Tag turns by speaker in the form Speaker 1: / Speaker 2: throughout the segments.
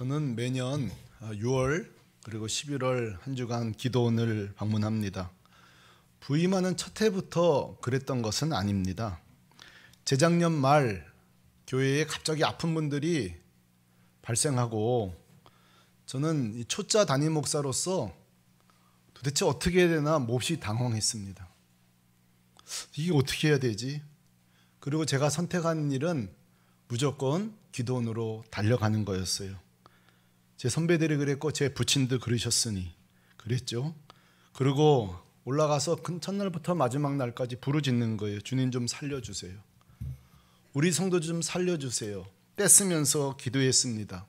Speaker 1: 저는 매년 6월 그리고 11월 한 주간 기도원을 방문합니다. 부임하는 첫 해부터 그랬던 것은 아닙니다. 재작년 말 교회에 갑자기 아픈 분들이 발생하고 저는 초짜 담임 목사로서 도대체 어떻게 해야 되나 몹시 당황했습니다. 이게 어떻게 해야 되지? 그리고 제가 선택한 일은 무조건 기도원으로 달려가는 거였어요. 제 선배들이 그랬고 제 부친도 그러셨으니 그랬죠. 그리고 올라가서 첫날부터 마지막 날까지 부르짖는 거예요. 주님 좀 살려주세요. 우리 성도 좀 살려주세요. 떼쓰면서 기도했습니다.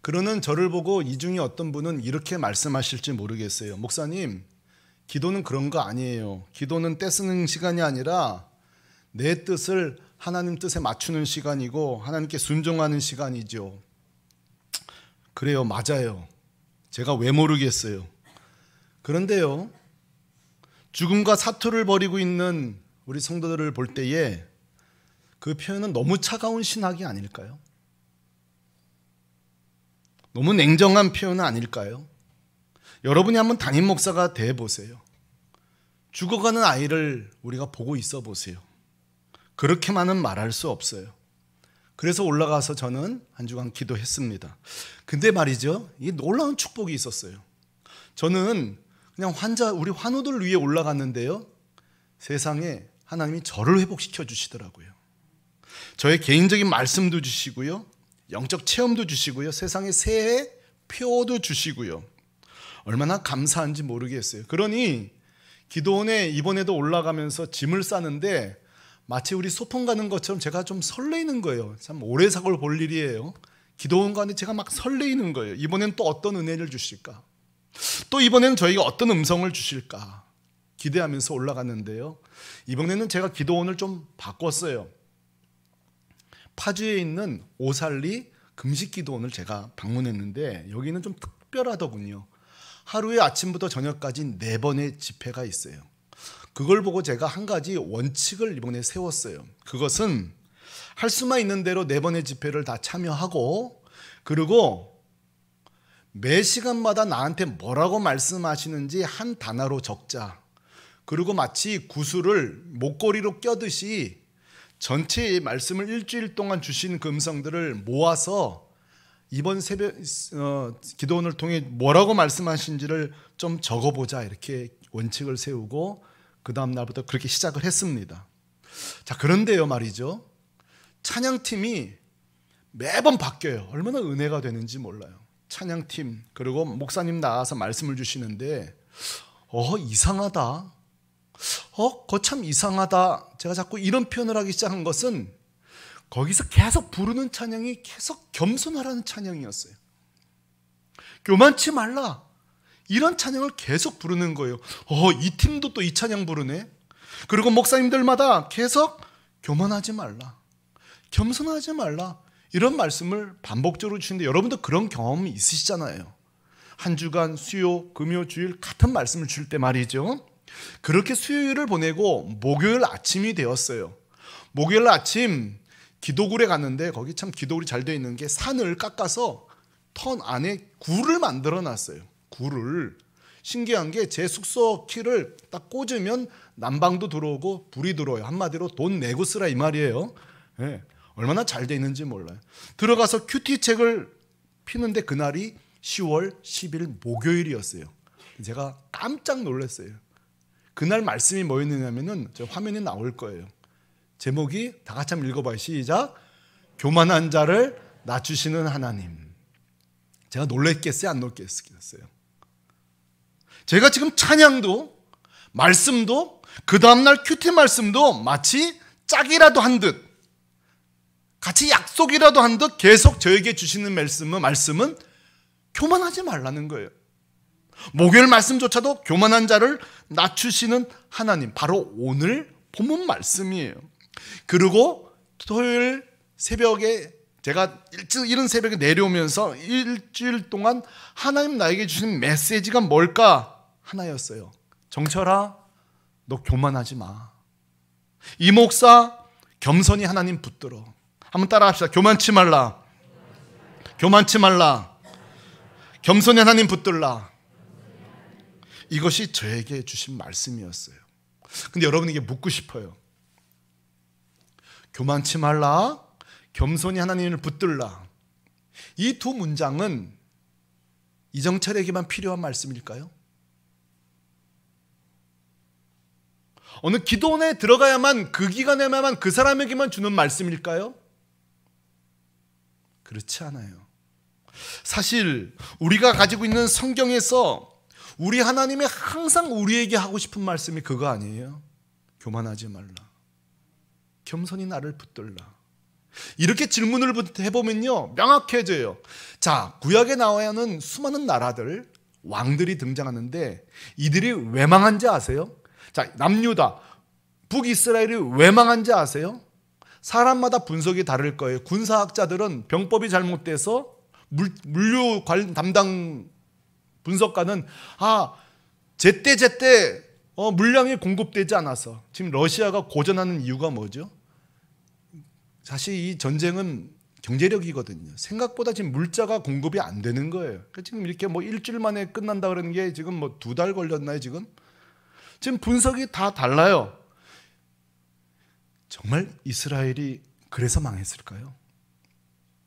Speaker 1: 그러는 저를 보고 이 중에 어떤 분은 이렇게 말씀하실지 모르겠어요. 목사님, 기도는 그런 거 아니에요. 기도는 떼쓰는 시간이 아니라 내 뜻을 하나님 뜻에 맞추는 시간이고 하나님께 순종하는 시간이죠. 그래요, 맞아요. 제가 왜 모르겠어요. 그런데요, 죽음과 사투를 벌이고 있는 우리 성도들을 볼 때에 그 표현은 너무 차가운 신학이 아닐까요? 너무 냉정한 표현은 아닐까요? 여러분이 한번 담임 목사가 돼 보세요. 죽어가는 아이를 우리가 보고 있어 보세요. 그렇게만은 말할 수 없어요. 그래서 올라가서 저는 한 주간 기도했습니다. 근데 말이죠, 이 놀라운 축복이 있었어요. 저는 그냥 우리 환우들 위해 올라갔는데요, 세상에 하나님이 저를 회복시켜 주시더라고요. 저의 개인적인 말씀도 주시고요, 영적 체험도 주시고요, 세상에 새해 표도 주시고요. 얼마나 감사한지 모르겠어요. 그러니 기도원에 이번에도 올라가면서 짐을 싸는데 마치 우리 소풍 가는 것처럼 제가 좀 설레이는 거예요. 참 오래 사골 볼 일이에요. 기도원 가는데 제가 막 설레이는 거예요. 이번엔 또 어떤 은혜를 주실까? 또 이번에는 저희가 어떤 음성을 주실까? 기대하면서 올라갔는데요, 이번에는 제가 기도원을 좀 바꿨어요. 파주에 있는 오살리 금식기도원을 제가 방문했는데 여기는 좀 특별하더군요. 하루에 아침부터 저녁까지 4번의 집회가 있어요. 그걸 보고 제가 한 가지 원칙을 이번에 세웠어요. 그것은 할 수만 있는 대로 4번의 집회를 다 참여하고, 그리고 매 시간마다 나한테 뭐라고 말씀하시는지 한 단어로 적자. 그리고 마치 구슬을 목걸이로 껴듯이 전체의 말씀을 일주일 동안 주신 그 음성들을 모아서 이번 새벽 기도원을 통해 뭐라고 말씀하신지를 좀 적어보자, 이렇게 원칙을 세우고 그 다음 날부터 그렇게 시작을 했습니다. 자, 그런데요 말이죠, 찬양팀이 매번 바뀌어요. 얼마나 은혜가 되는지 몰라요. 찬양팀, 그리고 목사님 나와서 말씀을 주시는데 이상하다, 그거 참 이상하다. 제가 자꾸 이런 표현을 하기 시작한 것은 거기서 계속 부르는 찬양이 계속 겸손하라는 찬양이었어요. 교만치 말라, 이런 찬양을 계속 부르는 거예요. 이 팀도 또 이 찬양 부르네. 그리고 목사님들마다 계속 교만하지 말라, 겸손하지 말라, 이런 말씀을 반복적으로 주시는데 여러분도 그런 경험이 있으시잖아요. 한 주간 수요, 금요, 주일 같은 말씀을 줄 때 말이죠. 그렇게 수요일을 보내고 목요일 아침이 되었어요. 목요일 아침 기도굴에 갔는데 거기 참 기도굴이 잘 되어 있는 게 산을 깎아서 턴 안에 굴을 만들어 놨어요. 굴을. 신기한 게 제 숙소 키를 딱 꽂으면 난방도 들어오고 불이 들어와요. 한마디로 돈 내고 쓰라 이 말이에요. 네. 얼마나 잘 되어 있는지 몰라요. 들어가서 큐티책을 피는데 그날이 10월 10일 목요일이었어요. 제가 깜짝 놀랐어요. 그날 말씀이 뭐였느냐면은 저 화면에 나올 거예요. 제목이 다 같이 한번 읽어봐요. 시작. 교만한 자를 낮추시는 하나님. 제가 놀랬겠어요, 안 놀랬겠어요? 제가 지금 찬양도 말씀도 그 다음날 큐티 말씀도 마치 짝이라도 한 듯, 같이 약속이라도 한 듯 계속 저에게 주시는 말씀은 교만하지 말라는 거예요. 목요일 말씀조차도 교만한 자를 낮추시는 하나님, 바로 오늘 본문 말씀이에요. 그리고 토요일 새벽에 제가 이른 새벽에 내려오면서 일주일 동안 하나님 나에게 주신 메시지가 뭘까? 하나였어요. 정철아, 너 교만하지 마. 이 목사 겸손히 하나님 붙들어. 한번 따라 합시다. 교만치 말라. 교만치 말라. 겸손히 하나님 붙들라. 이것이 저에게 주신 말씀이었어요. 근데 여러분에게 묻고 싶어요. 교만치 말라. 겸손히 하나님을 붙들라. 이 두 문장은 이정철에게만 필요한 말씀일까요? 어느 기도원에 들어가야만 그 기간에만 그 사람에게만 주는 말씀일까요? 그렇지 않아요. 사실 우리가 가지고 있는 성경에서 우리 하나님이 항상 우리에게 하고 싶은 말씀이 그거 아니에요? 교만하지 말라. 겸손히 나를 붙들라. 이렇게 질문을 해보면요 명확해져요. 자, 구약에 나와야는 수많은 나라들, 왕들이 등장하는데 이들이 왜 망한지 아세요? 자, 남유다, 북이스라엘이 왜 망한지 아세요? 사람마다 분석이 다를 거예요. 군사학자들은 병법이 잘못돼서 물류 담당 분석가는 제때 물량이 공급되지 않아서 지금 러시아가 고전하는 이유가 뭐죠? 사실 이 전쟁은 경제력이거든요. 생각보다 지금 물자가 공급이 안 되는 거예요. 그러니까 지금 이렇게 일주일 만에 끝난다 그러는 게 지금 2달 걸렸나요, 지금? 지금 분석이 다 달라요. 정말 이스라엘이 그래서 망했을까요?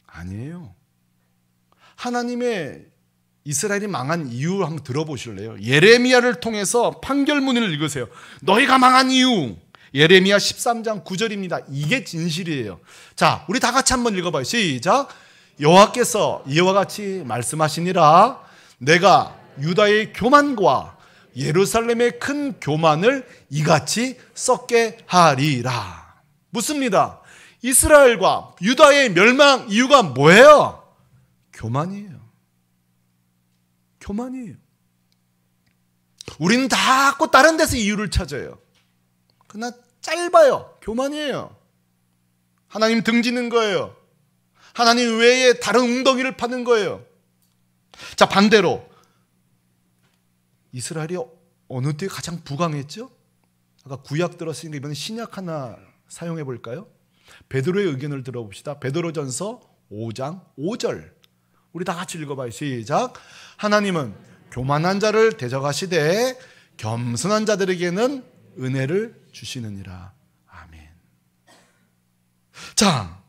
Speaker 1: 아니에요. 하나님의 이스라엘이 망한 이유 한번 들어보실래요? 예레미야를 통해서 판결문을 읽으세요. 너희가 망한 이유. 예레미야 13장 9절입니다. 이게 진실이에요. 자, 우리 다 같이 한번 읽어봐요. 시작. 여호와께서 이와 같이 말씀하시니라. 내가 유다의 교만과 예루살렘의 큰 교만을 이같이 썩게 하리라. 묻습니다. 이스라엘과 유다의 멸망 이유가 뭐예요? 교만이에요. 교만이에요. 우리는 다 꼭 다른 데서 이유를 찾아요. 그러나 짧아요. 교만이에요. 하나님 등지는 거예요. 하나님 외에 다른 웅덩이를 파는 거예요. 자, 반대로 이스라엘이 어느 때 가장 부강했죠? 아까 구약 들었으니까 이번에 신약 하나 사용해 볼까요? 베드로의 의견을 들어봅시다. 베드로전서 5장 5절. 우리 다 같이 읽어봐요. 시작. 하나님은 교만한 자를 대적하시되 겸손한 자들에게는 은혜를 주시느니라. 아멘. 자,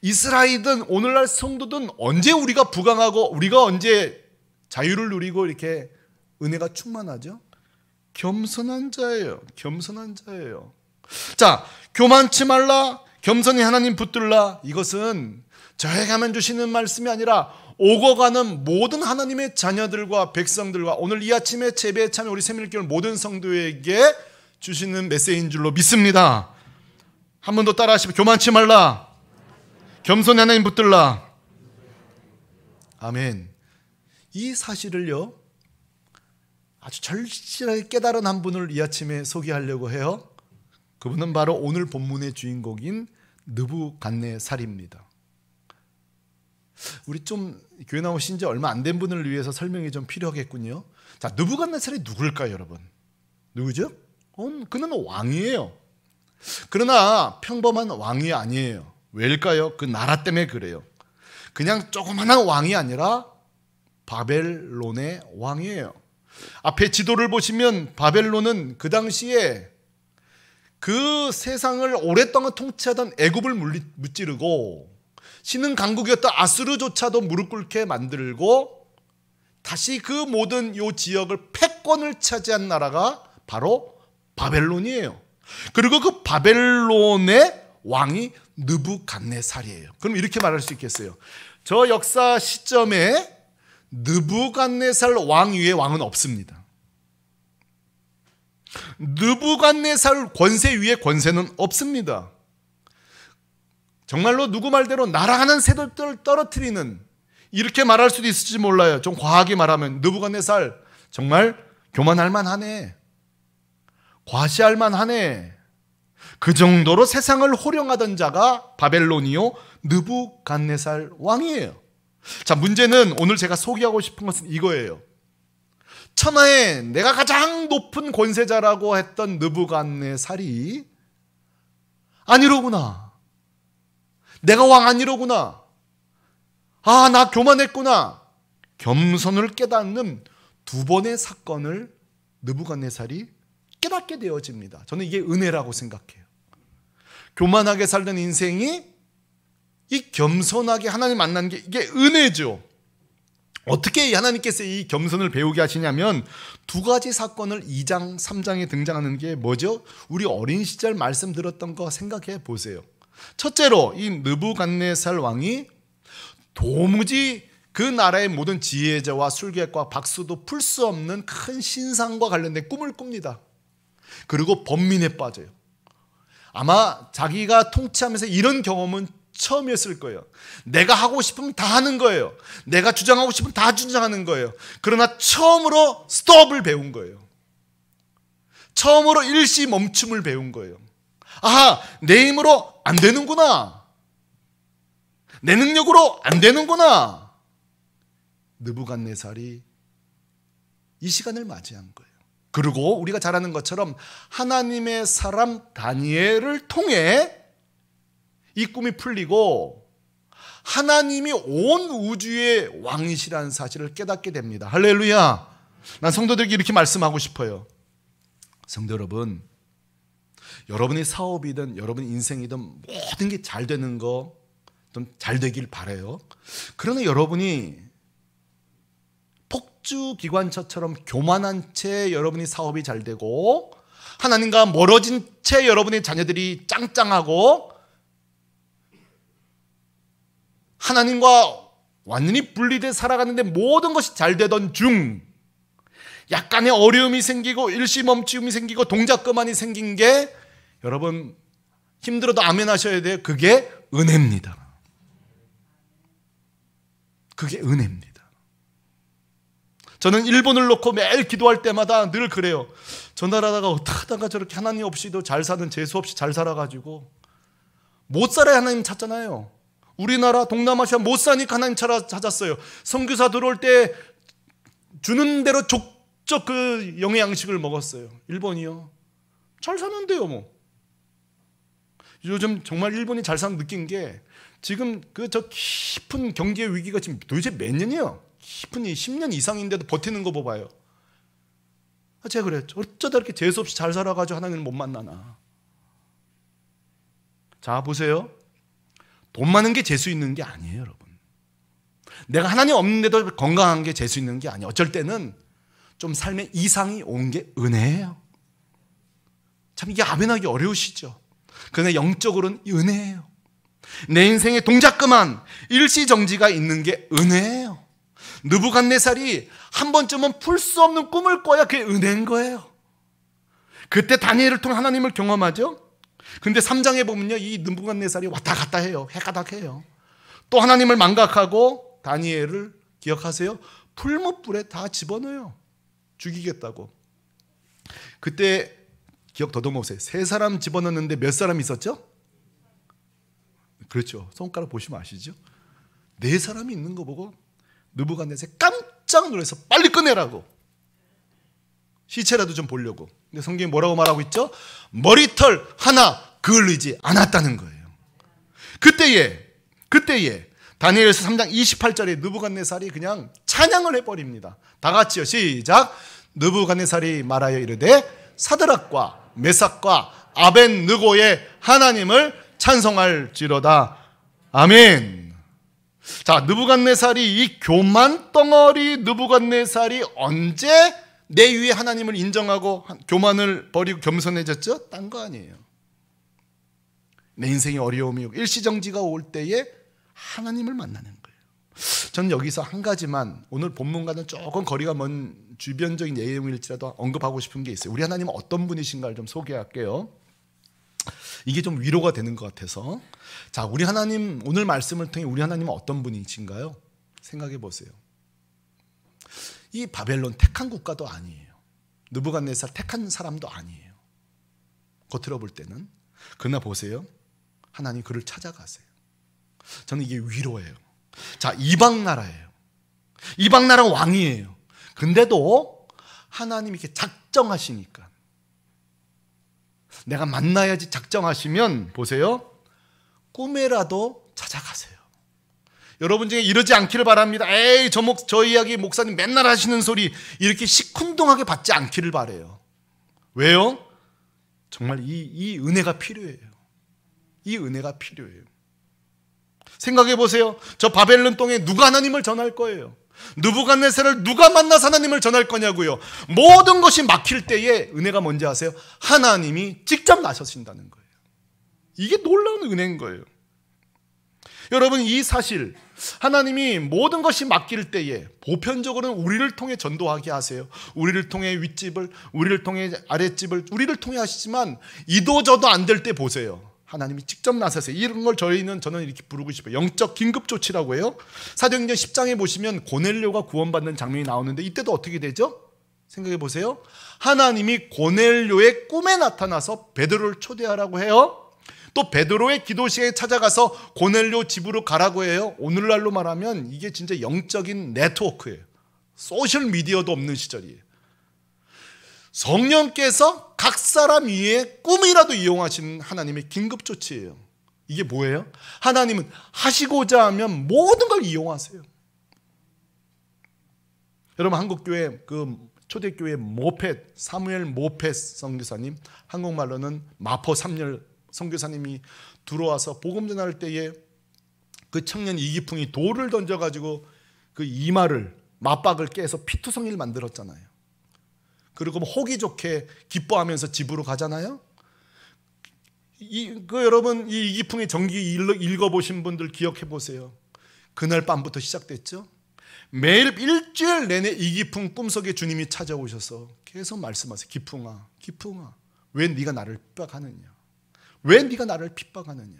Speaker 1: 이스라엘이든 오늘날 성도든 언제 우리가 부강하고 우리가 언제 자유를 누리고 이렇게 은혜가 충만하죠? 겸손한 자예요. 겸손한 자예요. 자, 교만치 말라, 겸손히 하나님 붙들라. 이것은 저에게만 주시는 말씀이 아니라 오고 가는 모든 하나님의 자녀들과 백성들과 오늘 이 아침에 예배에 참여 우리 새밀교회 모든 성도에게 주시는 메시지인 줄로 믿습니다. 한 번 더 따라하시면 교만치 말라, 겸손히 하나님 붙들라. 아멘. 이 사실을요 아주 절실하게 깨달은 한 분을 이 아침에 소개하려고 해요. 그분은 바로 오늘 본문의 주인공인 느부갓네살입니다. 우리 좀 교회 나오신 지 얼마 안 된 분을 위해서 설명이 좀 필요하겠군요. 자, 느부갓네살이 누굴까요, 여러분? 누구죠? 그는 왕이에요. 그러나 평범한 왕이 아니에요. 왜일까요? 그 나라 때문에 그래요. 그냥 조그만한 왕이 아니라 바벨론의 왕이에요. 앞에 지도를 보시면 바벨론은 그 당시에 그 세상을 오랫동안 통치하던 애굽을 무찌르고 신흥 강국이었던 아수르조차도 무릎 꿇게 만들고 다시 그 모든 요 지역을 패권을 차지한 나라가 바로 바벨론이에요. 그리고 그 바벨론의 왕이 느부갓네살이에요. 그럼 이렇게 말할 수 있겠어요. 저 역사 시점에 느부갓네살 왕 위에 왕은 없습니다. 느부갓네살 권세 위에 권세는 없습니다. 정말로 누구 말대로 날아가는 새들을 떨어뜨리는, 이렇게 말할 수도 있을지 몰라요. 좀 과하게 말하면 느부갓네살 정말 교만할 만하네, 과시할 만하네. 그 정도로 세상을 호령하던 자가 바벨론이요 느부갓네살 왕이에요. 자, 문제는 오늘 제가 소개하고 싶은 것은 이거예요. 천하에 내가 가장 높은 권세자라고 했던 느부갓네살이 아니로구나, 내가 왕 아니로구나, 아, 나 교만했구나. 겸손을 깨닫는 두 번의 사건을 느부갓네살이 깨닫게 되어집니다. 저는 이게 은혜라고 생각해요. 교만하게 살던 인생이 이 겸손하게 하나님 만난 게 이게 은혜죠. 어떻게 하나님께서 이 겸손을 배우게 하시냐면 두 가지 사건을 2장, 3장에 등장하는 게 뭐죠? 우리 어린 시절 말씀 들었던 거 생각해 보세요. 첫째로 이 느부갓네살 왕이 도무지 그 나라의 모든 지혜자와 술객과 박수도 풀 수 없는 큰 신상과 관련된 꿈을 꿉니다. 그리고 번민에 빠져요. 아마 자기가 통치하면서 이런 경험은 처음이었을 거예요. 내가 하고 싶으면 다 하는 거예요. 내가 주장하고 싶으면 다 주장하는 거예요. 그러나 처음으로 스톱을 배운 거예요. 처음으로 일시 멈춤을 배운 거예요. 아하, 내 힘으로 안 되는구나. 내 능력으로 안 되는구나. 느부갓네살이 이 시간을 맞이한 거예요. 그리고 우리가 잘 아는 것처럼 하나님의 사람 다니엘을 통해 이 꿈이 풀리고 하나님이 온 우주의 왕이시라는 사실을 깨닫게 됩니다. 할렐루야. 난 성도들에게 이렇게 말씀하고 싶어요. 성도 여러분, 여러분의 사업이든 여러분 인생이든 모든 게 잘 되는 거 좀 잘 되길 바라요. 그러나 여러분이 폭주기관차처럼 교만한 채 여러분의 사업이 잘 되고 하나님과 멀어진 채 여러분의 자녀들이 짱짱하고 하나님과 완전히 분리돼 살아가는데 모든 것이 잘 되던 중 약간의 어려움이 생기고 일시멈춤이 생기고 동작 그만이 생긴 게 여러분 힘들어도 아멘 하셔야 돼요. 그게 은혜입니다. 그게 은혜입니다. 저는 일본을 놓고 매일 기도할 때마다 늘 그래요. 저 나라다가 어떻게 하다가 저렇게 하나님 없이도 잘 사는 재수 없이 잘 살아가지고 못 살아야 하나님 찾잖아요. 우리나라 동남아시아 못 사니까 하나님 찾았어요. 선교사 들어올 때 주는 대로 족적 그 영의 양식을 먹었어요. 일본이요. 잘 사는데요 뭐. 요즘 정말 일본이 잘 사는 느낀 게 지금 그 저 깊은 경제 위기가 지금 도대체 몇 년이에요? 깊은 10년 이상인데도 버티는 거 봐봐요. 제가 그랬죠. 어쩌다 이렇게 재수 없이 잘 살아가지고 하나님을 못 만나나. 자 보세요. 돈 많은 게 재수 있는 게 아니에요, 여러분. 내가 하나님 없는데도 건강한 게 재수 있는 게 아니에요. 어쩔 때는 좀 삶의 이상이 온 게 은혜예요. 참 이게 아멘하기 어려우시죠? 그러나 영적으로는 은혜예요. 내 인생에 동작 그만 일시정지가 있는 게 은혜예요. 느부갓네살이 한 번쯤은 풀 수 없는 꿈을 꿔야 그게 은혜인 거예요. 그때 다니엘을 통해 하나님을 경험하죠. 근데 3장에 보면요, 이 느부갓네살이 왔다 갔다 해요. 해가닥해요. 또 하나님을 망각하고 다니엘을 기억하세요? 풀무불에 다 집어넣어요. 죽이겠다고. 그때 기억 더듬어보세요. 3사람 집어넣는데 몇 사람 있었죠? 그렇죠. 손가락 보시면 아시죠? 4사람이 있는 거 보고 느부갓네살이 깜짝 놀라서 빨리 꺼내라고. 시체라도 좀 보려고. 근데 성경이 뭐라고 말하고 있죠? 머리털 하나 그을리지 않았다는 거예요. 그때에 다니엘서 3장 28절에 느부갓네살이 그냥 찬양을 해버립니다. 다 같이요. 시작. 느부갓네살이 말하여 이르되 사드락과 메삭과 아벤느고의 하나님을 찬송할지로다. 아멘. 자, 느부갓네살이 이 교만 덩어리 느부갓네살이 언제 내 위에 하나님을 인정하고 교만을 버리고 겸손해졌죠? 딴 거 아니에요. 내 인생에 어려움이 오고 일시정지가 올 때에 하나님을 만나는 거예요. 저는 여기서 한 가지만 오늘 본문과는 조금 거리가 먼 주변적인 내용일지라도 언급하고 싶은 게 있어요. 우리 하나님은 어떤 분이신가를 좀 소개할게요. 이게 좀 위로가 되는 것 같아서. 자, 우리 하나님 오늘 말씀을 통해 우리 하나님은 어떤 분이신가요? 생각해 보세요. 이 바벨론 택한 국가도 아니에요. 느부갓네살 택한 사람도 아니에요. 겉으로 볼 때는. 그러나 보세요. 하나님 그를 찾아가세요. 저는 이게 위로예요. 자, 이방 나라예요. 이방 나라 왕이에요. 근데도 하나님이 이렇게 작정하시니까 내가 만나야지 작정하시면 보세요. 꿈에라도 찾아가세요. 여러분 중에 이러지 않기를 바랍니다. 에이, 저 이야기 목사님 맨날 하시는 소리, 이렇게 시큰둥하게 받지 않기를 바라요. 왜요? 정말 이 은혜가 필요해요. 이 은혜가 필요해요. 생각해 보세요. 저 바벨론 땅에 누가 하나님을 전할 거예요? 느부갓네살을 누가 만나서 하나님을 전할 거냐고요. 모든 것이 막힐 때에 은혜가 뭔지 아세요? 하나님이 직접 나서신다는 거예요. 이게 놀라운 은혜인 거예요. 여러분, 이 사실, 하나님이 모든 것이 막힐 때에 보편적으로는 우리를 통해 전도하게 하세요. 우리를 통해 윗집을, 우리를 통해 아랫집을, 우리를 통해 하시지만 이도저도 안 될 때 보세요. 하나님이 직접 나서세요. 이런 걸 저는 이렇게 부르고 싶어요. 영적 긴급조치라고 해요. 사도행전 10장에 보시면 고넬료가 구원받는 장면이 나오는데, 이때도 어떻게 되죠? 생각해 보세요. 하나님이 고넬료의 꿈에 나타나서 베드로를 초대하라고 해요. 또 베드로의 기도실에 찾아가서 고넬료 집으로 가라고 해요. 오늘날로 말하면 이게 진짜 영적인 네트워크예요. 소셜미디어도 없는 시절이에요. 성령께서 각 사람 위에 꿈이라도 이용하시는 하나님의 긴급조치예요. 이게 뭐예요? 하나님은 하시고자 하면 모든 걸 이용하세요. 여러분, 한국교회 초대교회 모펫, 사무엘 모펫 선교사님, 한국말로는 마포 삼열 선교사님이 들어와서 복음 전할 때에 그 청년 이기풍이 돌을 던져가지고 그 이마를, 맞박을 깨서 피투성이를 만들었잖아요. 그리고 호기 좋게 기뻐하면서 집으로 가잖아요. 여러분, 이 이기풍의 전기 읽어보신 분들 기억해 보세요. 그날 밤부터 시작됐죠. 매일 일주일 내내 이기풍 꿈속에 주님이 찾아오셔서 계속 말씀하세요. 기풍아, 기풍아, 왜 네가 나를 핍박하느냐? 왜 네가 나를 핍박하느냐?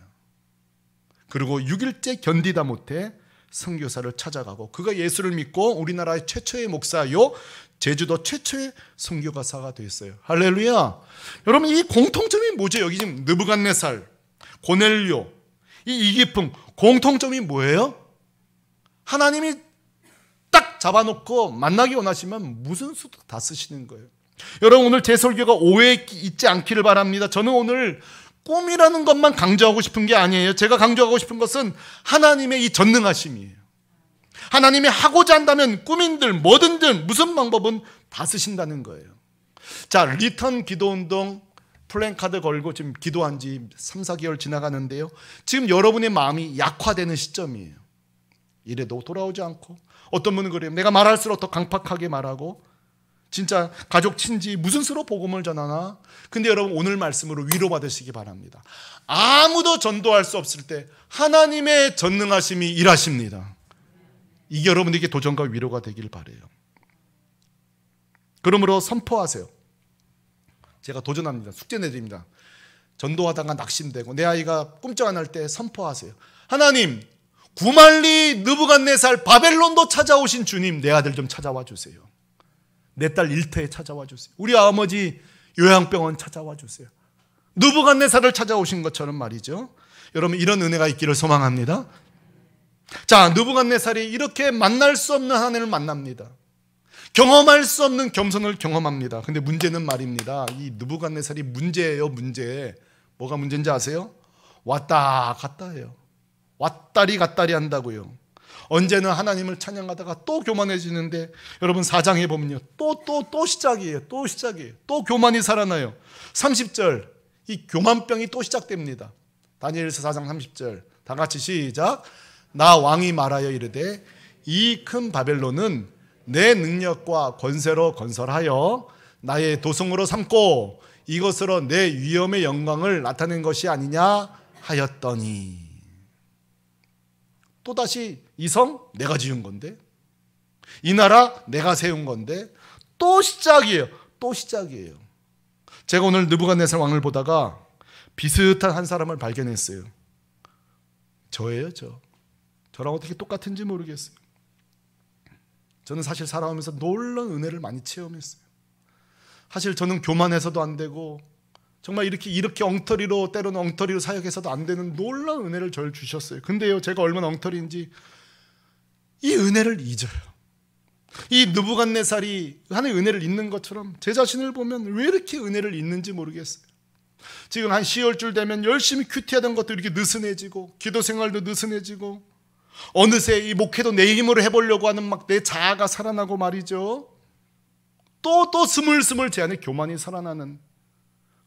Speaker 1: 그리고 6일째 견디다 못해 선교사를 찾아가고, 그가 예수를 믿고 우리나라의 최초의 목사요, 제주도 최초의 선교가사가 됐어요. 할렐루야. 여러분, 이 공통점이 뭐죠? 여기 지금 느부갓네살, 고넬료, 이 이기풍, 공통점이 뭐예요? 하나님이 딱 잡아놓고 만나기 원하시면 무슨 수도 다 쓰시는 거예요. 여러분, 오늘 제 설교가 오해 있지 않기를 바랍니다. 저는 오늘 꿈이라는 것만 강조하고 싶은 게 아니에요. 제가 강조하고 싶은 것은 하나님의 이 전능하심이에요. 하나님이 하고자 한다면 꿈인들 뭐든들 무슨 방법은 다 쓰신다는 거예요. 자, 리턴 기도운동 플랜카드 걸고 지금 기도한 지 3, 4개월 지나가는데요. 지금 여러분의 마음이 약화되는 시점이에요. 이래도 돌아오지 않고, 어떤 분은 그래요. 내가 말할수록 더 강팍하게 말하고, 진짜 가족 친지 무슨 수로 복음을 전하나? 근데 여러분, 오늘 말씀으로 위로받으시기 바랍니다. 아무도 전도할 수 없을 때 하나님의 전능하심이 일하십니다. 이게 여러분에게 도전과 위로가 되길 바라요. 그러므로 선포하세요. 제가 도전합니다. 숙제 내드립니다. 전도하다가 낙심되고 내 아이가 꿈쩍 안 할 때 선포하세요. 하나님, 구말리 느부갓네살 바벨론도 찾아오신 주님, 내 아들 좀 찾아와 주세요. 내 딸 일터에 찾아와 주세요. 우리 아버지 요양병원 찾아와 주세요. 느부갓네살을 찾아오신 것처럼 말이죠. 여러분, 이런 은혜가 있기를 소망합니다. 자, 느부갓네살이 이렇게 만날 수 없는 하나님을 만납니다. 경험할 수 없는 겸손을 경험합니다. 근데 문제는 말입니다. 이 느부갓네살이 문제예요, 문제. 뭐가 문제인지 아세요? 왔다 갔다 해요. 왔다리 갔다리 한다고요. 언제는 하나님을 찬양하다가 또 교만해지는데, 여러분 4장에 보면요, 또 시작이에요. 또 시작이에요. 또 교만이 살아나요. 30절, 이 교만병이 또 시작됩니다. 다니엘서 4장 30절, 다 같이 시작. 나 왕이 말하여 이르되 이 큰 바벨론은 내 능력과 권세로 건설하여 나의 도성으로 삼고 이것으로 내 위엄의 영광을 나타낸 것이 아니냐 하였더니. 또다시 이 성 내가 지은 건데, 이 나라 내가 세운 건데, 또 시작이에요. 또 시작이에요. 제가 오늘 느부갓네살 왕을 보다가 비슷한 한 사람을 발견했어요. 저예요, 저. 저랑 어떻게 똑같은지 모르겠어요. 저는 사실 살아오면서 놀라운 은혜를 많이 체험했어요. 사실 저는 교만해서도 안 되고, 정말 이렇게 엉터리로, 때로는 엉터리로 사역해서도 안 되는 놀라운 은혜를 저를 주셨어요. 근데요, 제가 얼마나 엉터리인지 이 은혜를 잊어요. 이 느부갓네살이 하나님의 은혜를 잊는 것처럼 제 자신을 보면 왜 이렇게 은혜를 잊는지 모르겠어요. 지금 한 10월줄 되면 열심히 큐티하던 것도 이렇게 느슨해지고, 기도 생활도 느슨해지고, 어느새 이 목회도 내 힘으로 해보려고 하는 막 내 자아가 살아나고 말이죠. 또 스물스물 제 안에 교만이 살아나는.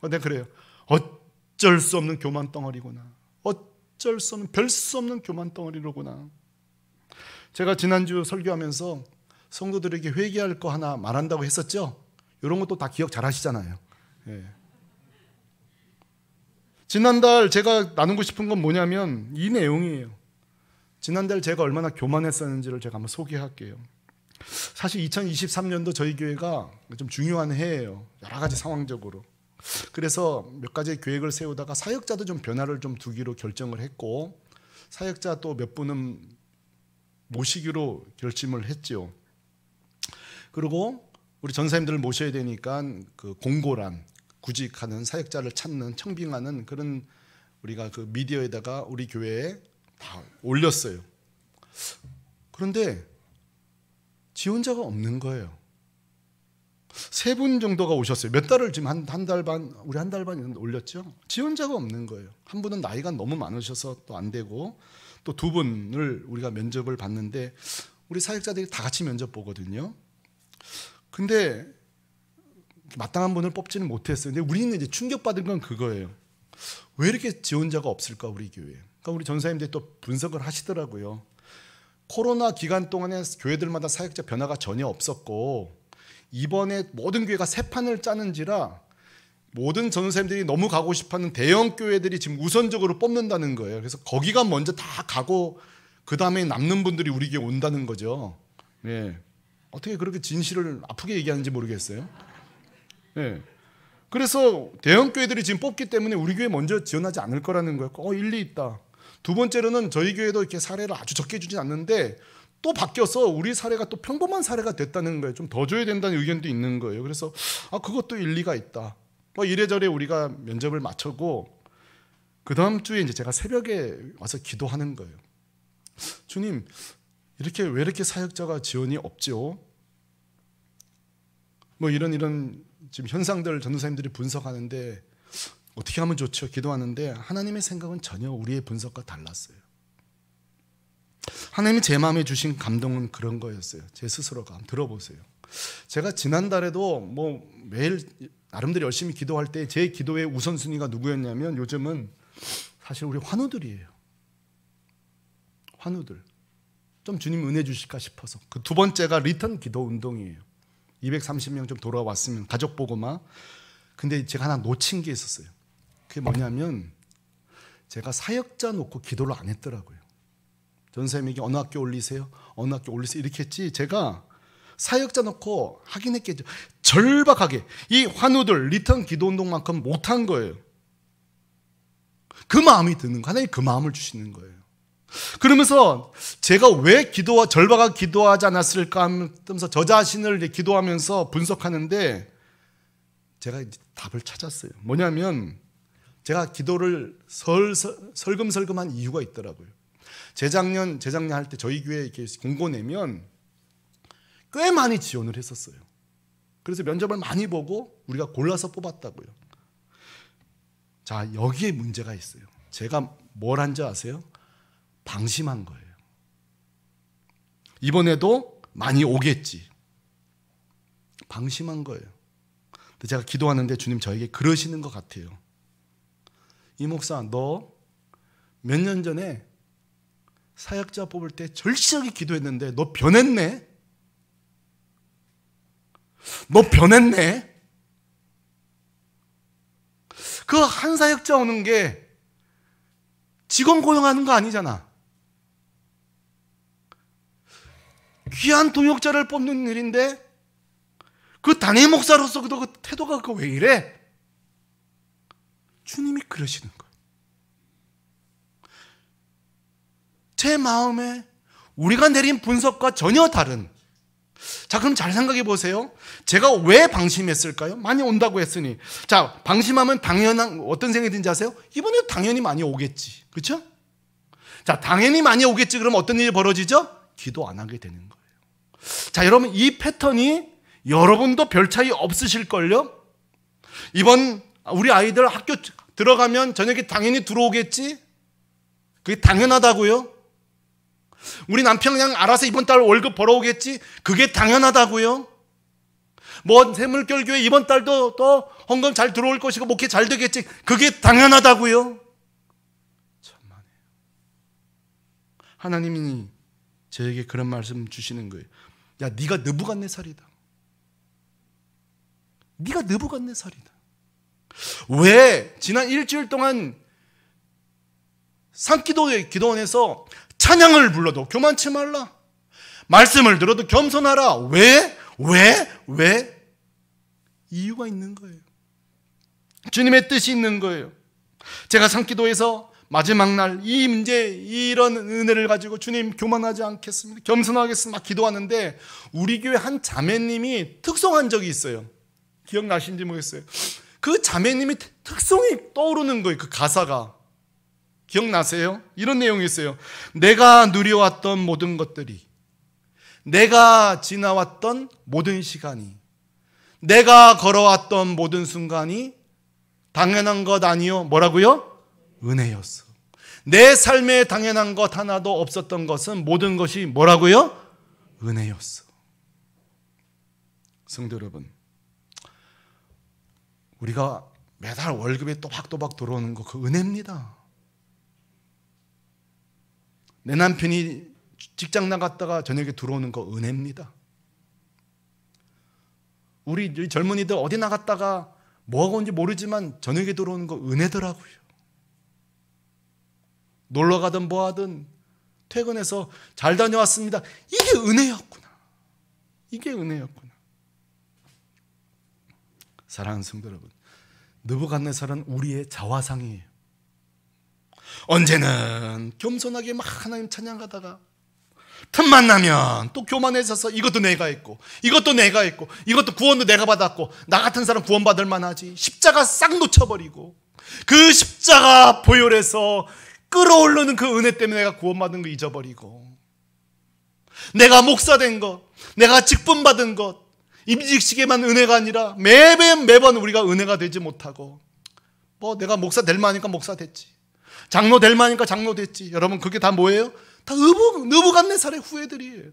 Speaker 1: 내가 그래요. 어쩔 수 없는 교만 덩어리구나. 어쩔 수 없는, 별 수 없는 교만 덩어리로구나. 제가 지난주 설교하면서 성도들에게 회개할 거 하나 말한다고 했었죠. 이런 것도 다 기억 잘 하시잖아요. 예. 지난달 제가 나누고 싶은 건 뭐냐면 이 내용이에요. 지난달 제가 얼마나 교만했었는지를 제가 한번 소개할게요. 사실 2023년도 저희 교회가 좀 중요한 해예요. 여러 가지 상황적으로. 그래서 몇 가지 계획을 세우다가 사역자도 좀 변화를 좀 두기로 결정을 했고, 사역자 또 몇 분은 모시기로 결심을 했죠. 그리고 우리 전사님들을 모셔야 되니까 그 공고란, 구직하는 사역자를 찾는, 청빙하는 그런 우리가 그 미디어에다가 우리 교회에 다 올렸어요. 그런데 지원자가 없는 거예요. 3분 정도가 오셨어요. 몇 달을 지금 한 달 반, 우리 한 달 반 올렸죠. 지원자가 없는 거예요. 한 분은 나이가 너무 많으셔서 또 안 되고, 또 2분을 우리가 면접을 봤는데 우리 사역자들이 다 같이 면접 보거든요. 근데 마땅한 분을 뽑지는 못했어요. 근데 우리는 이제 충격받은 건 그거예요. 왜 이렇게 지원자가 없을까 우리 교회에. 그러니까 우리 전사님들이 또 분석을 하시더라고요. 코로나 기간 동안에 교회들마다 사역자 변화가 전혀 없었고, 이번에 모든 교회가 새 판을 짜는지라 모든 전사님들이 너무 가고 싶어하는 대형 교회들이 지금 우선적으로 뽑는다는 거예요. 그래서 거기가 먼저 다 가고 그 다음에 남는 분들이 우리 교회 온다는 거죠. 네. 어떻게 그렇게 진실을 아프게 얘기하는지 모르겠어요. 네. 그래서 대형 교회들이 지금 뽑기 때문에 우리 교회 먼저 지원하지 않을 거라는 거예요. 일리 있다. 두 번째로는 저희 교회도 이렇게 사례를 아주 적게 주진 않는데 또 바뀌어서 우리 사례가 또 평범한 사례가 됐다는 거예요. 좀 더 줘야 된다는 의견도 있는 거예요. 그래서 그것도 일리가 있다. 이래저래 우리가 면접을 마치고 그 다음 주에 이제 제가 새벽에 와서 기도하는 거예요. 주님, 왜 이렇게 사역자가 지원이 없죠? 이런 지금 현상들 전도사님들이 분석하는데 어떻게 하면 좋죠? 기도하는데 하나님의 생각은 전혀 우리의 분석과 달랐어요. 하나님이 제 마음에 주신 감동은 그런 거였어요. 제 스스로가. 한번 들어보세요. 제가 지난달에도 매일 나름대로 열심히 기도할 때 제 기도의 우선순위가 누구였냐면 요즘은 사실 우리 환우들이에요. 환우들. 좀 주님 은혜 주실까 싶어서. 그 두 번째가 리턴 기도 운동이에요. 230명 좀 돌아왔으면 가족 보고마. 근데 제가 하나 놓친 게 있었어요. 그게 뭐냐면 제가 사역자 놓고 기도를 안 했더라고요. 전사님에게 어느 학교 올리세요? 어느 학교 올리세요? 이렇게 했지. 제가 사역자 놓고 하긴 했겠죠. 절박하게 이 환우들 리턴 기도 운동만큼 못한 거예요. 그 마음이 드는 거. 하나님 그 마음을 주시는 거예요. 그러면서 제가 왜 절박하게 기도하지 않았을까 하면서 저 자신을 기도하면서 분석하는데 제가 답을 찾았어요. 뭐냐면 제가 기도를 설금설금한 이유가 있더라고요. 재작년 할 때 저희 교회에 이렇게 공고 내면 꽤 많이 지원을 했었어요. 그래서 면접을 많이 보고 우리가 골라서 뽑았다고요. 자, 여기에 문제가 있어요. 제가 뭘 한지 아세요? 방심한 거예요. 이번에도 많이 오겠지. 방심한 거예요. 근데 제가 기도하는데 주님 저에게 그러시는 것 같아요. 이 목사, 너 몇 년 전에 사역자 뽑을 때 절실하게 기도했는데 너 변했네? 너 변했네? 그 한 사역자 오는 게 직원 고용하는 거 아니잖아. 귀한 동역자를 뽑는 일인데 그 단임 목사로서 그 태도가 왜 이래? 주님이 그러시는 거예요. 제 마음에 우리가 내린 분석과 전혀 다른. 자, 그럼 잘 생각해 보세요. 제가 왜 방심했을까요? 많이 온다고 했으니. 자, 방심하면 당연한 어떤 생각이 드는지 아세요? 이번에도 당연히 많이 오겠지. 그렇죠? 자, 당연히 많이 오겠지. 그럼 어떤 일이 벌어지죠? 기도 안 하게 되는 거예요. 자, 여러분 이 패턴이 여러분도 별 차이 없으실걸요? 이번 우리 아이들 학교 들어가면 저녁에 당연히 들어오겠지? 그게 당연하다고요? 우리 남편 그냥 알아서 이번 달 월급 벌어오겠지? 그게 당연하다고요? 뭐 새물결교회 이번 달도 또 헌금 잘 들어올 것이고 목회 잘 되겠지? 그게 당연하다고요? 참만해. 하나님이 저에게 그런 말씀 주시는 거예요. 야, 네가 느부갓네살이다. 네가 느부갓네살이다. 왜 지난 일주일 동안 산기도원에서 찬양을 불러도 교만치 말라, 말씀을 들어도 겸손하라. 왜? 이유가 있는 거예요. 주님의 뜻이 있는 거예요. 제가 산기도에서 마지막 날 이 문제, 이런 은혜를 가지고 주님 교만하지 않겠습니다, 겸손하겠습니다 막 기도하는데 우리 교회 한 자매님이 특송한 적이 있어요. 기억나신지 모르겠어요. 그 자매님이 특성이 떠오르는 거예요. 그 가사가 기억나세요? 이런 내용이 있어요. 내가 누려왔던 모든 것들이, 내가 지나왔던 모든 시간이, 내가 걸어왔던 모든 순간이 당연한 것 아니요, 뭐라고요? 은혜였어. 내 삶에 당연한 것 하나도 없었던 것은 모든 것이 뭐라고요? 은혜였어. 성도 여러분, 우리가 매달 월급에 또박또박 들어오는 거, 그 은혜입니다. 내 남편이 직장 나갔다가 저녁에 들어오는 거 은혜입니다. 우리 젊은이들 어디 나갔다가 뭐하고 온지 모르지만 저녁에 들어오는 거 은혜더라고요. 놀러 가든 뭐하든 퇴근해서 잘 다녀왔습니다. 이게 은혜였구나. 이게 은혜였구나. 사랑하는 성도 여러분, 느부갓네살은 우리의 자화상이에요. 언제는 겸손하게 막 하나님 찬양하다가 틈만 나면 또 교만해져서 이것도 내가 했고, 이것도 내가 했고, 이것도 구원도 내가 받았고, 나 같은 사람 구원받을 만하지. 십자가 싹 놓쳐버리고 그 십자가 보혈에서 끌어오르는 그 은혜 때문에 내가 구원받은 거 잊어버리고, 내가 목사된 것, 내가 직분받은 것, 임직식에만 은혜가 아니라 매번 우리가 은혜가 되지 못하고, 뭐 내가 목사 될 만하니까 목사 됐지, 장로 될 만하니까 장로 됐지. 여러분, 그게 다 뭐예요? 다 느부갓네살의 후예들이에요.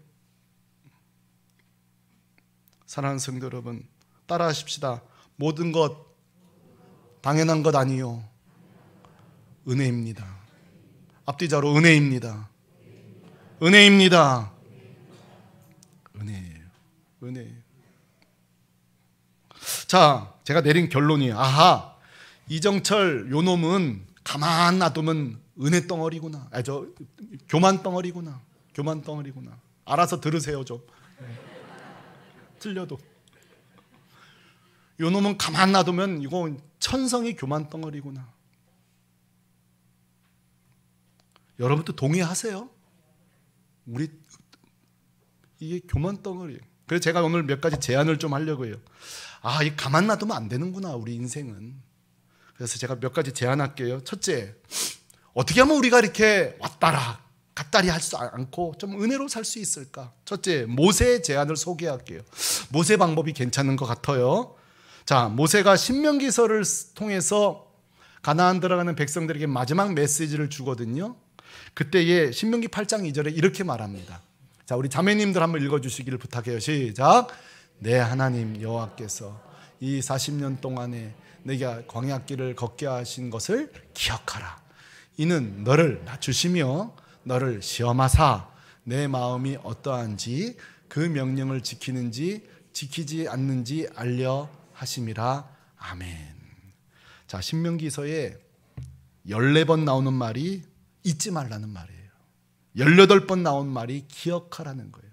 Speaker 1: 사랑하는 성도 여러분, 따라하십시다. 모든 것 당연한 것 아니요, 은혜입니다. 앞뒤자로 은혜입니다. 은혜입니다. 은혜예요. 은혜예요. 자, 제가 내린 결론이, 아하, 이정철 요 놈은 가만 놔두면 은혜 덩어리구나. 교만 덩어리구나. 교만 덩어리구나. 알아서 들으세요 좀. 틀려도. 요 놈은 가만 놔두면 이거 천성이 교만 덩어리구나. 여러분도 동의하세요? 우리 이게 교만 덩어리예요. 그래서 제가 오늘 몇 가지 제안을 좀 하려고 해요. 아, 이 가만 놔두면 안 되는구나, 우리 인생은. 그래서 제가 몇 가지 제안할게요. 첫째, 어떻게 하면 우리가 이렇게 왔다라 갔다리 할 수 않고 좀 은혜로 살 수 있을까? 첫째, 모세의 제안을 소개할게요. 모세 방법이 괜찮은 것 같아요. 자, 모세가 신명기서를 통해서 가나안 들어가는 백성들에게 마지막 메시지를 주거든요. 그때에 신명기 8장 2절에 이렇게 말합니다. 자, 우리 자매님들 한번 읽어주시기를 부탁해요. 시작. 내 하나님 여호와께서 이 40년 동안에 내가 광야길을 걷게 하신 것을 기억하라. 이는 너를 낮추시며 너를 시험하사 내 마음이 어떠한지 그 명령을 지키는지 지키지 않는지 알려 하심이라. 아멘. 자, 신명기서에 14번 나오는 말이 잊지 말라는 말이에요. 18번 나온 말이 기억하라는 거예요.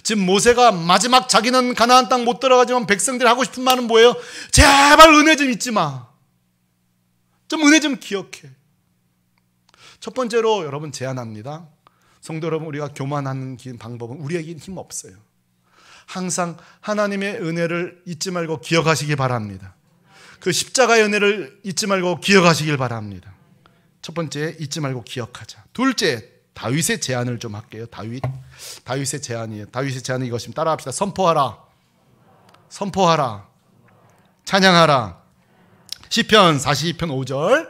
Speaker 1: 지금 모세가 마지막, 자기는 가나안 땅 못 들어가지만 백성들이 하고 싶은 말은 뭐예요? 제발 은혜 좀 잊지 마. 좀 은혜 좀 기억해. 첫 번째로 여러분 제안합니다. 성도 여러분, 우리가 교만하는 방법은 우리에게는 힘 없어요. 항상 하나님의 은혜를 잊지 말고 기억하시기 바랍니다. 그 십자가의 은혜를 잊지 말고 기억하시길 바랍니다. 첫 번째, 잊지 말고 기억하자. 둘째, 다윗의 제안을 좀 할게요. 다윗의 제안이에요. 다윗의 제안은 이것입니다. 따라합시다. 선포하라. 선포하라. 찬양하라. 시편 42편 5절.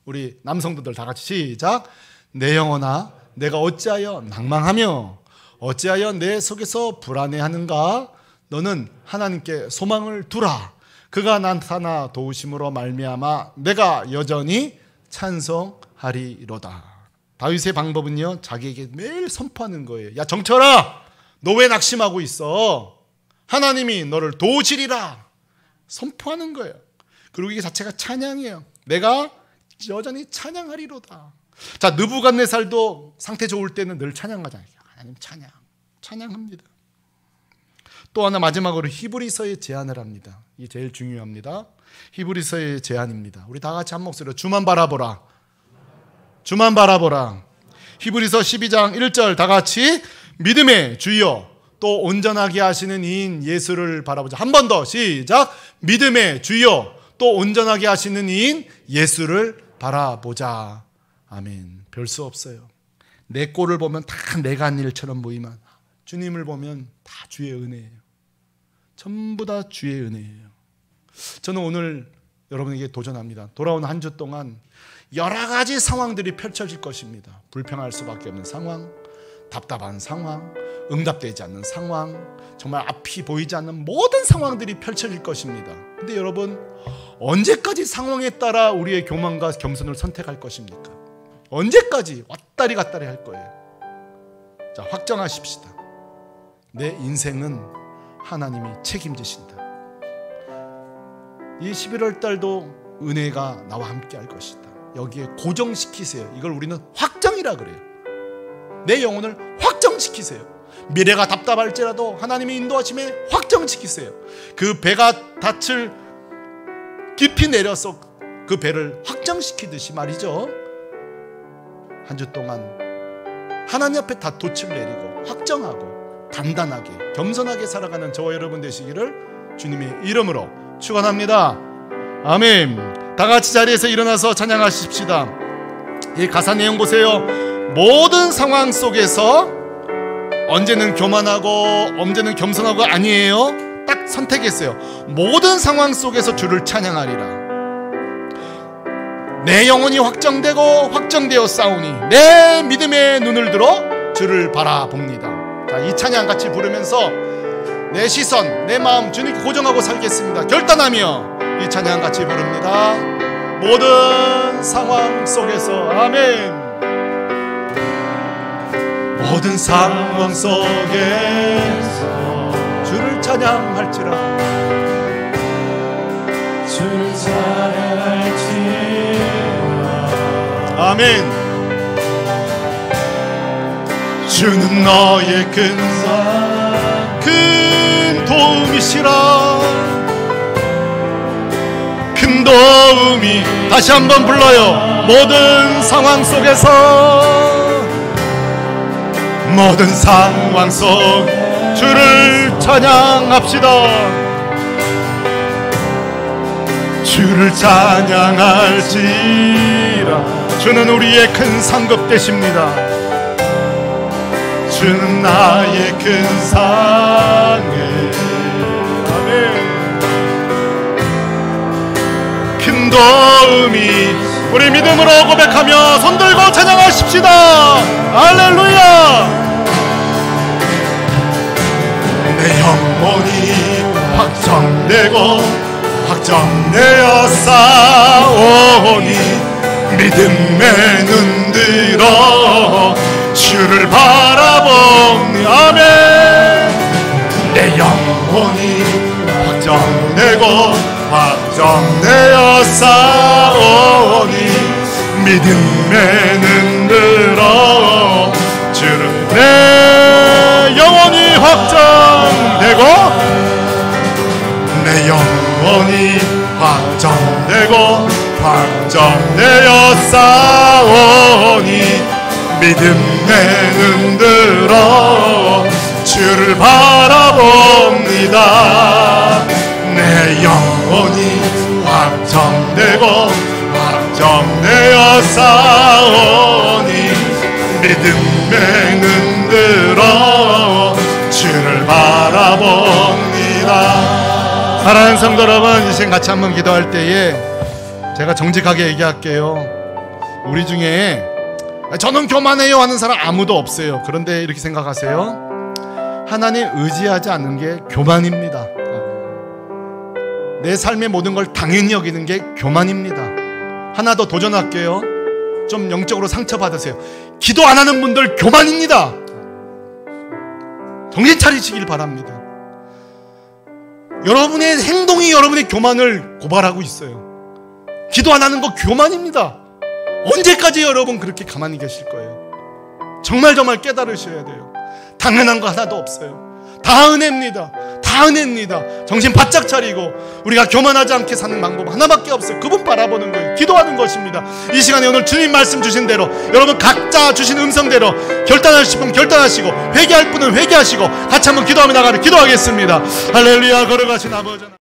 Speaker 1: 우리 남성들 다 같이 시작. 내 영혼아 내가 어찌하여 낭망하며 어찌하여 내 속에서 불안해하는가? 너는 하나님께 소망을 두라. 그가 나타나 도우심으로 말미암아 내가 여전히 찬송하리로다. 다윗의 방법은요, 자기에게 매일 선포하는 거예요. 야 정철아, 너 왜 낙심하고 있어? 하나님이 너를 도우시리라. 선포하는 거예요. 그리고 이게 자체가 찬양이에요. 내가 여전히 찬양하리로다. 자, 느부갓네살도 상태 좋을 때는 늘 찬양하잖아요. 하나님 찬양합니다. 또 하나 마지막으로 히브리서의 제안을 합니다. 이게 제일 중요합니다. 히브리서의 제안입니다. 우리 다 같이 한 목소리로 주만 바라보라. 주만 바라보라. 히브리서 12장 1절 다 같이 믿음의 주여 또 온전하게 하시는 이인 예수를 바라보자. 한 번 더 시작. 믿음의 주여 또 온전하게 하시는 이인 예수를 바라보자. 아멘. 별 수 없어요. 내 꼴을 보면 다 내가 한 일처럼 보이만 주님을 보면 다 주의 은혜예요. 전부 다 주의 은혜예요. 저는 오늘 여러분에게 도전합니다. 돌아온 한 주 동안 여러 가지 상황들이 펼쳐질 것입니다. 불평할 수밖에 없는 상황, 답답한 상황, 응답되지 않는 상황, 정말 앞이 보이지 않는 모든 상황들이 펼쳐질 것입니다. 근데 여러분, 언제까지 상황에 따라 우리의 교만과 겸손을 선택할 것입니까? 언제까지 왔다리 갔다리 할 거예요? 자, 확정하십시다. 내 인생은 하나님이 책임지신다. 이 11월 달도 은혜가 나와 함께 할 것이다. 여기에 고정시키세요. 이걸 우리는 확정이라 그래요. 내 영혼을 확정시키세요. 미래가 답답할지라도 하나님의 인도하심에 확정시키세요. 그 배가 닻을 깊이 내려서 그 배를 확정시키듯이 말이죠. 한 주 동안 하나님 앞에 다 돛을 내리고 확정하고 단단하게 겸손하게 살아가는 저와 여러분 되시기를 주님의 이름으로 축원합니다. 아멘. 다 같이 자리에서 일어나서 찬양하십시다. 이 가사 내용 보세요. 모든 상황 속에서 언제는 교만하고 언제는 겸손하고 아니에요. 딱 선택했어요. 모든 상황 속에서 주를 찬양하리라. 내 영혼이 확정되고 확정되어 싸우니 내 믿음의 눈을 들어 주를 바라봅니다. 자, 이 찬양 같이 부르면서 내 시선, 내 마음 주님께 고정하고 살겠습니다. 결단하며 이 찬양 같이 부릅니다. 모든 상황 속에서 아멘. 모든 상황 속에서 주를 찬양할지라. 주를 찬양할지라. 아멘. 주는 너의 큰 도움이시라. 큰 도움이. 다시 한번 불러요. 모든 상황 속에서 모든 상황 속 주를 찬양합시다. 주를 찬양할지라. 주는 우리의 큰 상급 되십니다. 주는 나의 큰 상급. 아멘. 큰 도움이. 우리 믿음으로 고백하며 손들고 찬양하십시다. 할렐루야. 내 영혼이 확정되고 확정되어 싸우니 믿음의 눈 들어 주를 바라보니 아멘. 내 영혼이 확정되고 확정되어 싸우니 믿음의 눈 들어 주를. 내 영혼이 확정되고 내 영혼이 확정되고 확정되어 싸우니 믿음의 눈 들어 주를 바라봅니다. 내 영혼이 확정되고 확정되어 싸우니 믿음의 눈 들어 주를 바라봅니다. 사랑하는 성도 여러분, 이 시간 같이 한번 기도할 때에 제가 정직하게 얘기할게요. 우리 중에 저는 교만해요 하는 사람 아무도 없어요. 그런데 이렇게 생각하세요. 하나님 의지하지 않는 게 교만입니다. 내 삶의 모든 걸 당연히 여기는 게 교만입니다. 하나 더 도전할게요. 좀 영적으로 상처받으세요. 기도 안 하는 분들 교만입니다. 정신 차리시길 바랍니다. 여러분의 행동이 여러분의 교만을 고발하고 있어요. 기도 안 하는 거 교만입니다. 언제까지 여러분 그렇게 가만히 계실 거예요? 정말 깨달으셔야 돼요. 당연한 거 하나도 없어요. 다 은혜입니다. 다 은혜입니다. 정신 바짝 차리고 우리가 교만하지 않게 사는 방법 하나밖에 없어요. 그분 바라보는 거예요. 기도하는 것입니다. 이 시간에 오늘 주님 말씀 주신 대로 여러분 각자 주신 음성대로 결단하실 분 결단하시고 회개할 분은 회개하시고 같이 한번 기도하며 나가는 기도하겠습니다. 할렐루야. 걸어가신 아버지.